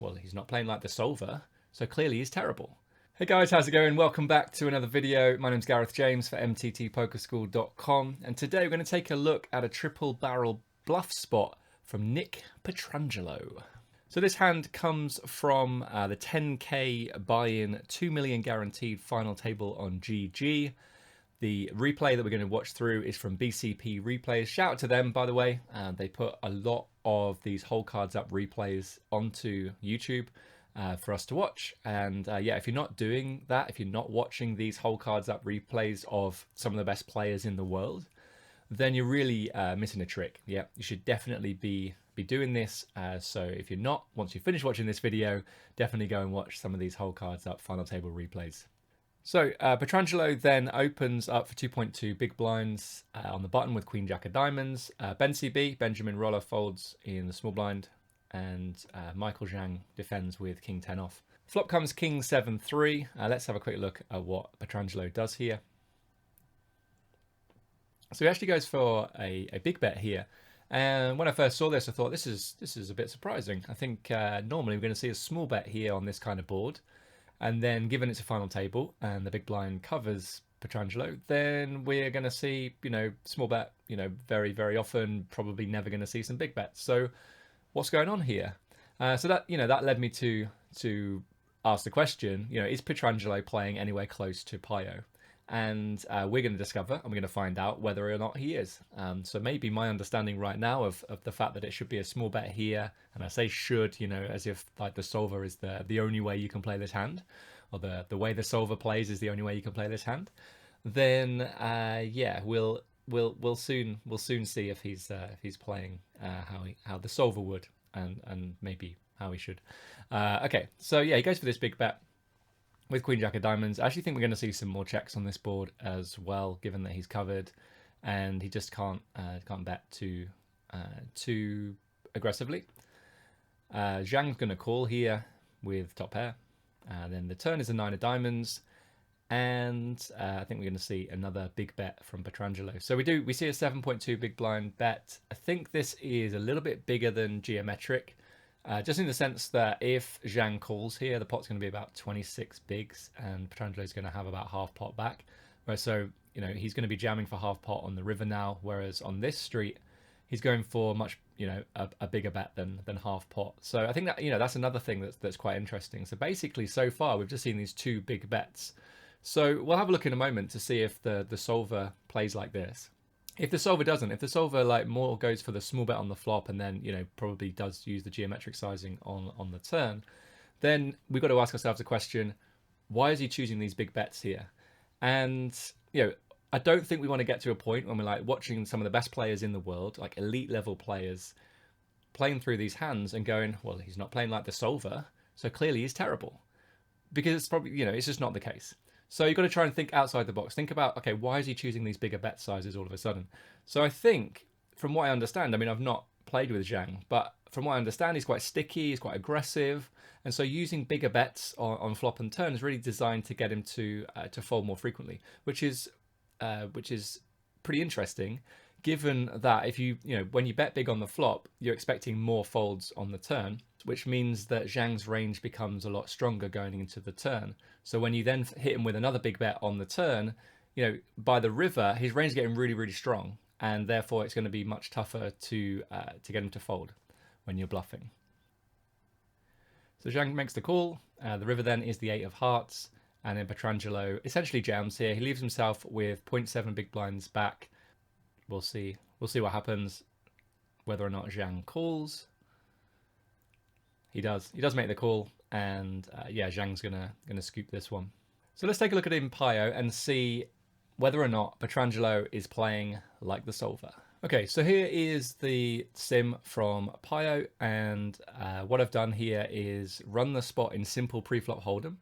well, he's not playing like the solver, so clearly he's terrible. Hey guys, how's it going? Welcome back to another video. My name's Gareth James for mttpokerschool.com, and today we're going to take a look at a triple barrel bluff spot from Nick Petrangelo. So this hand comes from the 10k buy-in, 2 million guaranteed final table on GG. The replay that we're going to watch through is from BCP Replays. Shout out to them, by the way. They put a lot of these whole cards up replays onto YouTube for us to watch. And yeah, if you're not doing that, if you're not watching these whole cards up replays of some of the best players in the world, then you're really missing a trick. Yeah, you should definitely be doing this. So if you're not, once you finish watching this video, definitely go and watch some of these whole cards up final table replays. So Petrangelo then opens up for 2.2 big blinds on the button with Queen Jack of Diamonds. Ben CB, Benjamin Roller, folds in the small blind, and Michael Zhang defends with King 10 off. Flop comes King 7-3. Let's have a quick look at what Petrangelo does here. So he actually goes for a big bet here. And when I first saw this, I thought this is a bit surprising. I think normally we're going to see a small bet here on this kind of board. And then given it's a final table and the big blind covers Petrangelo, then we're going to see, small bet, very, very often, probably never going to see some big bets. So what's going on here? So that, that led me to ask the question, is Petrangelo playing anywhere close to PIO? And we're going to discover, and we're going to find out whether or not he is. So maybe my understanding right now of the fact that it should be a small bet here, and I say should, as if like the solver is the only way you can play this hand, or the way the solver plays is the only way you can play this hand. Then yeah, we'll soon see if he's playing how the solver would, and maybe how he should. Okay, so yeah, he goes for this big bet with Queen Jack of Diamonds. I actually think we're going to see some more checks on this board as well, given that he's covered, and he just can't bet too aggressively. Zhang's going to call here with top pair. Then the turn is a 9 of diamonds, and I think we're going to see another big bet from Petrangelo. So we see a 7.2 big blind bet. I think this is a little bit bigger than geometric. Just in the sense that if Zhang calls here, the pot's going to be about 26 bigs, and Petrangelo's going to have about half pot back. Whereas, so, he's going to be jamming for half pot on the river now, whereas on this street, he's going for much, a bigger bet than half pot. So I think that, that's another thing that's quite interesting. So basically, so far, we've just seen these two big bets. So we'll have a look in a moment to see if the solver plays like this. If the solver doesn't, if the solver like more goes for the small bet on the flop and then, probably does use the geometric sizing on the turn, then we've got to ask ourselves a question, why is he choosing these big bets here? And, I don't think we want to get to a point when we're like watching some of the best players in the world, like elite level players, playing through these hands and going, well, he's not playing like the solver, so clearly he's terrible. Because it's probably, it's just not the case. So you've got to try and think outside the box. Think about, okay, why is he choosing these bigger bet sizes all of a sudden? So I think, from what I understand, I've not played with Zhang, but from what I understand, he's quite sticky, he's quite aggressive. And so using bigger bets on flop and turn is really designed to get him to fold more frequently, which is pretty interesting, given that if when you bet big on the flop, you're expecting more folds on the turn, which means that Zhang's range becomes a lot stronger going into the turn. So when you then hit him with another big bet on the turn, by the river, his range is getting really, really strong, and therefore it's going to be much tougher to get him to fold when you're bluffing. So Zhang makes the call. The river then is the 8 of hearts, and then Petrangelo essentially jams here. He leaves himself with 0.7 big blinds back. We'll see what happens, whether or not Zhang calls. He does make the call, and yeah, Zhang's gonna scoop this one. So let's take a look at it in PIO and see whether or not Petrangelo is playing like the solver. Okay, so here is the sim from PIO, and what I've done here is run the spot in simple preflop hold'em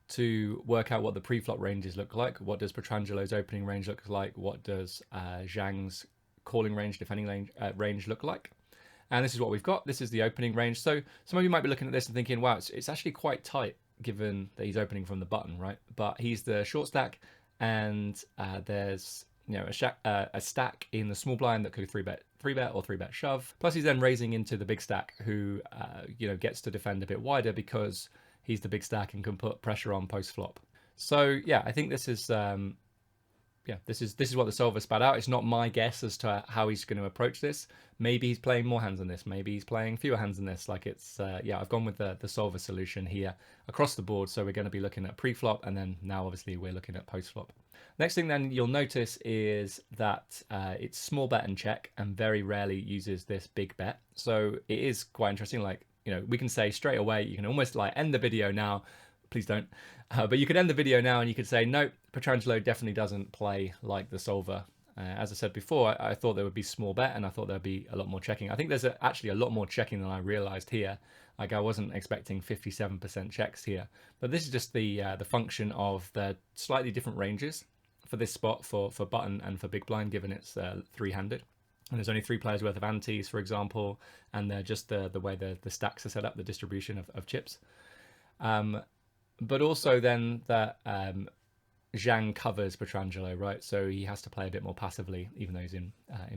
to work out what the preflop ranges look like. What does Petrangelo's opening range look like? What does Zhang's calling range, defending range look like? And this is what we've got. This is the opening range. So some of you might be looking at this and thinking, wow, it's actually quite tight given that he's opening from the button, right? But he's the short stack, and there's a stack in the small blind that could 3-bet or 3-bet shove. Plus he's then raising into the big stack who gets to defend a bit wider because he's the big stack and can put pressure on post flop. So yeah, I think this is this is what the solver spat out. It's not my guess as to how he's going to approach this. Maybe he's playing more hands than this. Maybe he's playing fewer hands than this. Like it's I've gone with the solver solution here across the board. So we're going to be looking at pre-flop, and then now obviously we're looking at post-flop. Next thing then you'll notice is that it's small bet and check, and very rarely uses this big bet. So it is quite interesting. Like, we can say straight away, you can almost like end the video now. Please don't. But you could end the video now and you could say, nope, Petrangelo definitely doesn't play like the solver. As I said before, I thought there would be small bet and I thought there'd be a lot more checking. I think there's actually a lot more checking than I realized here. Like I wasn't expecting 57% checks here. But this is just the function of the slightly different ranges for this spot for button and for big blind, given it's three-handed. And there's only 3 players worth of antes, for example, and they're just the way the stacks are set up, the distribution of chips. But also then that Zhang covers Petrangelo, right? So he has to play a bit more passively, even though he's in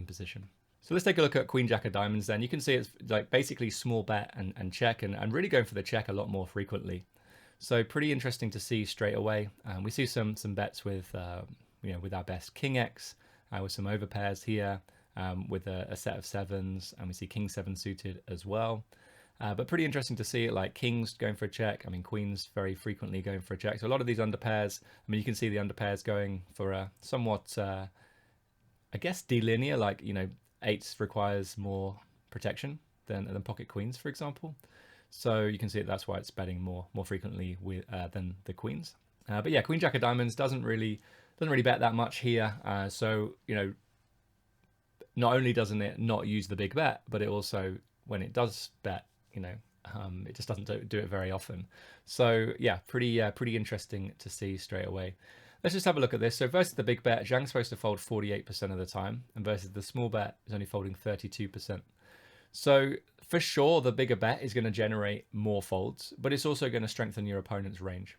position. So let's take a look at Queen Jack of Diamonds then. You can see it's like basically small bet and check, and really going for the check a lot more frequently. So pretty interesting to see straight away. We see some bets with with our best King X, with some overpairs here, with a set of sevens, and we see King 7 suited as well. But pretty interesting to see it, like kings going for a check. I mean, queens very frequently going for a check. So a lot of these underpairs, I mean, you can see the underpairs going for a somewhat, I guess, delinear, like, eights requires more protection than pocket queens, for example. So you can see that's why it's betting more frequently than the queens. But yeah, Queen Jack of Diamonds doesn't really bet that much here. So, not only doesn't it not use the big bet, but it also, when it does bet, it just doesn't do it very often. So yeah, pretty interesting to see straight away. Let's just have a look at this. So versus the big bet, Zhang's supposed to fold 48% of the time, and versus the small bet is only folding 32%. So for sure, the bigger bet is going to generate more folds, but it's also going to strengthen your opponent's range.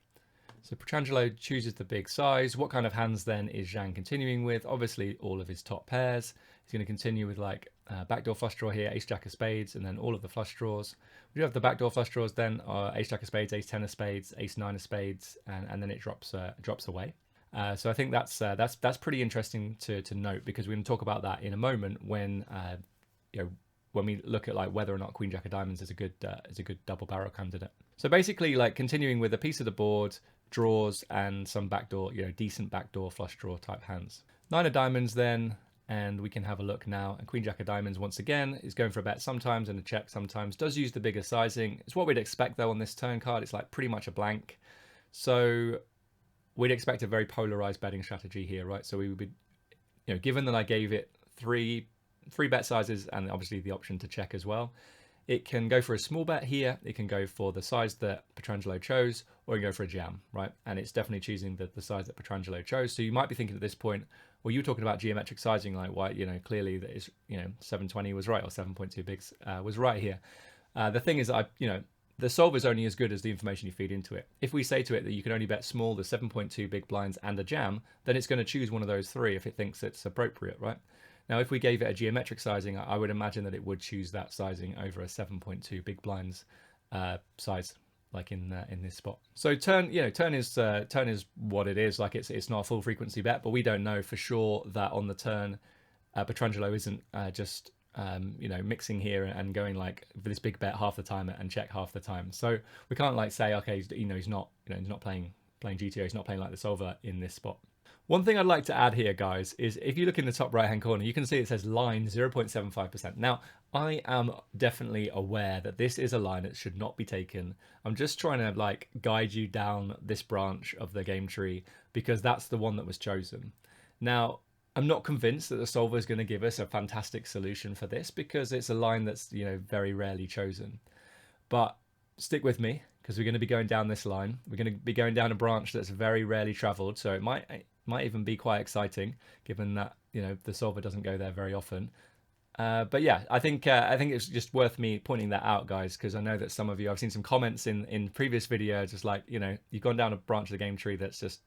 So Petrangelo chooses the big size. What kind of hands then is Zhang continuing with? Obviously, all of his top pairs. He's going to continue with like backdoor flush draw here, ace jack of spades, and then all of the flush draws. We do have the backdoor flush draws then, ace jack of spades, ace 10 of spades, ace 9 of spades, and then it drops away. So I think that's pretty interesting to note, because we're going to talk about that in a moment when when we look at like whether or not Queen Jack of Diamonds is a good double barrel candidate. So basically, like continuing with a piece of the board, draws, and some backdoor, decent backdoor flush draw type hands. 9 of diamonds then, and we can have a look now. And Queen Jack of Diamonds once again is going for a bet sometimes and a check sometimes. Does use the bigger sizing. It's what we'd expect though on this turn card. It's like pretty much a blank. So we'd expect a very polarized betting strategy here, right? So we would be, given that I gave it three bet sizes and obviously the option to check as well, it can go for a small bet here, it can go for the size that Petrangelo chose, or it can go for a jam, right? And it's definitely choosing the size that Petrangelo chose. So you might be thinking at this point, well, you were talking about geometric sizing, like why, clearly that is, 720 was right, or 7.2 bigs was right here. The thing is, the solver is only as good as the information you feed into it. If we say to it that you can only bet small, the 7.2 big blinds and a jam, then it's going to choose one of those three if it thinks it's appropriate, right? Now, if we gave it a geometric sizing, I would imagine that it would choose that sizing over a 7.2 big blinds size, like in this spot. So turn is what it is. Like it's not a full frequency bet, but we don't know for sure that on the turn, Petrangelo isn't just mixing here and going like for this big bet half the time and check half the time. So we can't like say, okay, he's not playing GTO, he's not playing like the solver in this spot. One thing I'd like to add here, guys, is if you look in the top right-hand corner, you can see it says line 0.75%. Now, I am definitely aware that this is a line that should not be taken. I'm just trying to like guide you down this branch of the game tree because that's the one that was chosen. Now, I'm not convinced that the solver is going to give us a fantastic solution for this because it's a line that's, very rarely chosen. But stick with me because we're going to be going down this line. We're going to be going down a branch that's very rarely traveled. So it might even be quite exciting given that, the solver doesn't go there very often. But yeah, I think it's just worth me pointing that out, guys, because I know that some of you, I've seen some comments in previous videos, just like, you've gone down a branch of the game tree that's just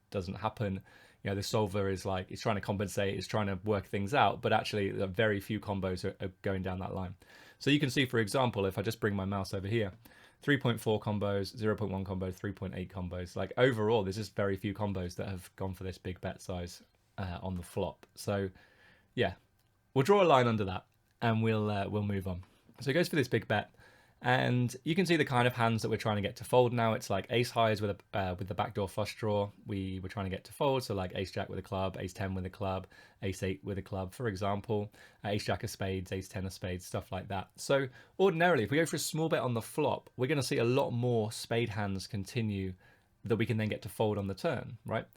doesn't happen. the solver is like, it's trying to compensate, it's trying to work things out, but actually very few combos are going down that line. So you can see, for example, if I just bring my mouse over here, 3.4 combos, 0.1 combos, 3.8 combos. Like overall, there's just very few combos that have gone for this big bet size on the flop. So yeah, we'll draw a line under that and we'll move on. So it goes for this big bet. And you can see the kind of hands that we're trying to get to fold now. It's like ace highs with the backdoor flush draw. We were trying to get to fold, so like ace jack with a club, ace 10 with a club, ace 8 with a club, for example, ace jack of spades, ace 10 of spades, stuff like that. So ordinarily, if we go for a small bet on the flop, we're going to see a lot more spade hands continue that we can then get to fold on the turn, right?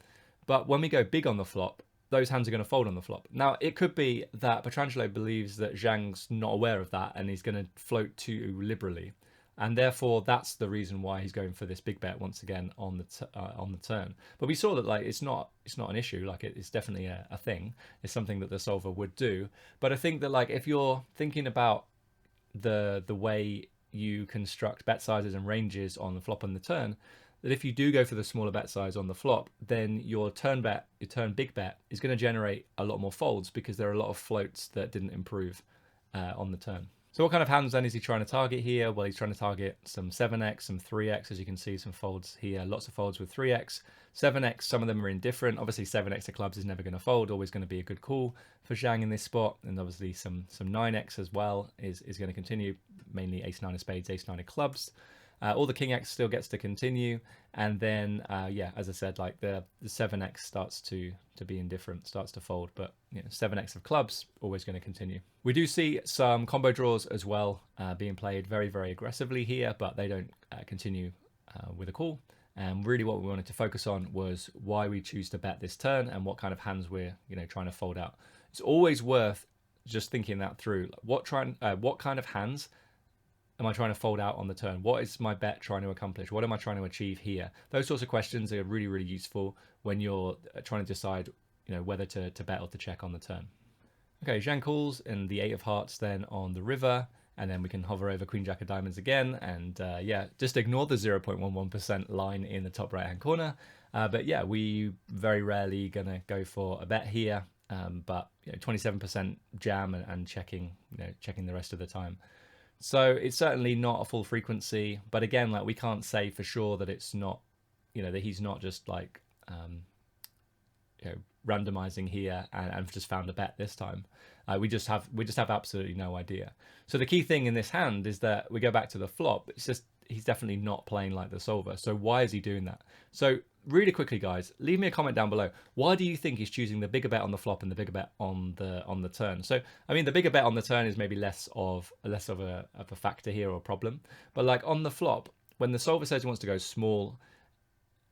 But when we go big on the flop, those hands are going to fold on the flop. Now, it could be that Petrangelo believes that Zhang's not aware of that and he's going to float too liberally. And therefore, that's the reason why he's going for this big bet once again on the turn. But we saw that like it's not an issue. Like it's definitely a thing. It's something that the solver would do. But I think that like if you're thinking about the way you construct bet sizes and ranges on the flop and the turn, that if you do go for the smaller bet size on the flop, then your turn big bet is going to generate a lot more folds because there are a lot of floats that didn't improve on the turn. So what kind of hands then is he trying to target here? Well, he's trying to target some 7x, some 3x, as you can see, some folds here, lots of folds with 3x. 7x, some of them are indifferent. Obviously, 7x of clubs is never going to fold, always going to be a good call for Zhang in this spot. And obviously some 9x as well is going to continue, mainly ace 9 of spades, ace 9 of clubs. All the king x still gets to continue, and then yeah, as I said, like the 7x starts to be indifferent, starts to fold, but 7x of clubs always going to continue. We do see some combo draws as well being played very, very aggressively here, but they don't continue with a call. And really what we wanted to focus on was why we choose to bet this turn and what kind of hands we're trying to fold out. It's always worth just thinking that through. What kind of hands am I trying to fold out on the turn? What is my bet trying to accomplish? What am I trying to achieve here? Those sorts of questions are really, really useful when you're trying to decide, whether to bet or to check on the turn. Okay, Zhang calls in the 8 of hearts then on the river, and then we can hover over Queen Jack of diamonds again, and yeah, just ignore the 0.11% line in the top right hand corner. But yeah, we very rarely gonna go for a bet here, but 27% jam and checking, checking the rest of the time. So it's certainly not a full frequency, but again, like we can't say for sure that it's not, that he's not just like, randomizing here and just found a bet this time. We just have absolutely no idea. So the key thing in this hand is that we go back to the flop. It's just he's definitely not playing like the solver. So why is he doing that? So really quickly, guys, leave me a comment down below. Why do you think he's choosing the bigger bet on the flop and the bigger bet on the turn? So I mean, the bigger bet on the turn is maybe less of a factor here or a problem. But like on the flop, when the solver says he wants to go small,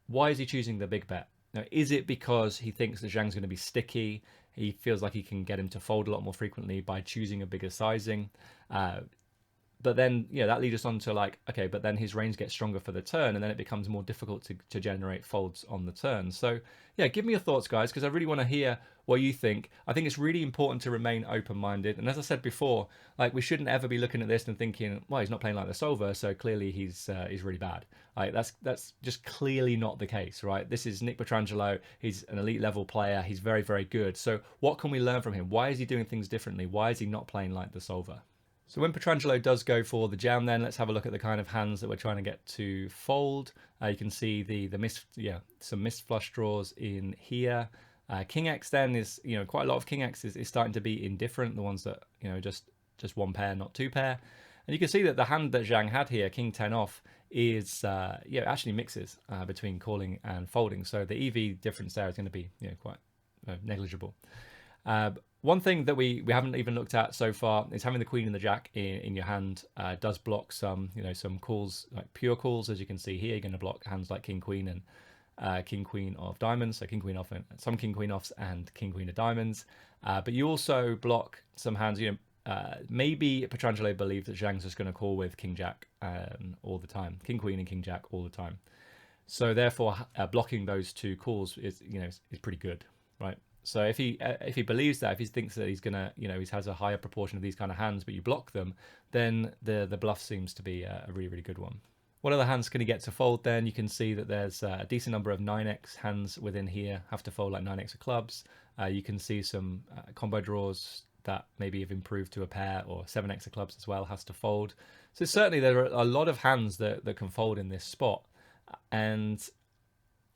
why is he choosing the big bet? Now, is it because he thinks that Zhang's going to be sticky? He feels like he can get him to fold a lot more frequently by choosing a bigger sizing. But then, that leads us on to like, okay, but then his range gets stronger for the turn, and then it becomes more difficult to generate folds on the turn. So yeah, give me your thoughts, guys, because I really want to hear what you think. I think it's really important to remain open-minded. And as I said before, like we shouldn't ever be looking at this and thinking, well, he's not playing like the solver, so clearly he's really bad. Like that's just clearly not the case, right? This is Nick Petrangelo. He's an elite level player. He's very, very good. So what can we learn from him? Why is he doing things differently? Why is he not playing like the solver? So when Petrangelo does go for the jam, then let's have a look at the kind of hands that we're trying to get to fold. You can see some missed flush draws in here. King X then is, quite a lot of King X is starting to be indifferent. The ones that, just one pair, not two pair. And you can see that the hand that Zhang had here, King 10 off, is, actually mixes between calling and folding. So the EV difference there is going to be, quite negligible. One thing that we haven't even looked at so far is having the queen and the jack in your hand does block some calls, like pure calls. As you can see here, you're going to block hands like king queen and king queen of diamonds, so king queen off and some king queen offs and king queen of diamonds. But you also block some hands. Maybe Petrangelo believes that Zhang's just going to call with king jack all the time, king queen and king jack all the time. So therefore, blocking those two calls is pretty good, right? So if he believes that, if he thinks that he's gonna, he has a higher proportion of these kind of hands, but you block them, then the bluff seems to be a really, really good one. What other hands can he get to fold then? You can see that there's a decent number of 9x hands within here, have to fold like 9x of clubs. You can see some combo draws that maybe have improved to a pair, or 7x of clubs as well has to fold. So certainly there are a lot of hands that can fold in this spot. And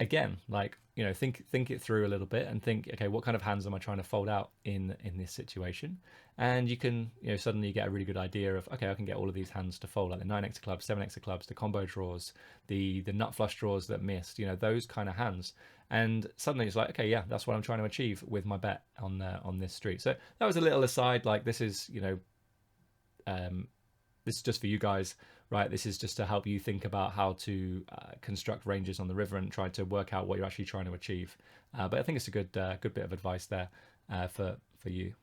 again, like, you know, think it through a little bit and think, okay, what kind of hands am I trying to fold out in this situation? And you can, you know, suddenly get a really good idea of, okay, I can get all of these hands to fold, like the 9x of clubs, 7x of clubs, the combo draws, the nut flush draws that missed, you know, those kind of hands. And suddenly it's like, okay, yeah, that's what I'm trying to achieve with my bet on this street. So that was a little aside. Like, this is, you know, this is just for you guys, right? This is just to help you think about how to construct ranges on the river and try to work out what you're actually trying to achieve. But I think it's a good bit of advice there for you.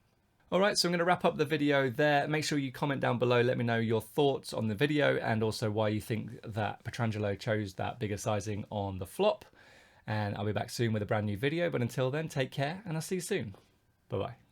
All right, so I'm going to wrap up the video there. Make sure you comment down below. Let me know your thoughts on the video and also why you think that Petrangelo chose that bigger sizing on the flop. And I'll be back soon with a brand new video. But until then, take care and I'll see you soon. Bye-bye.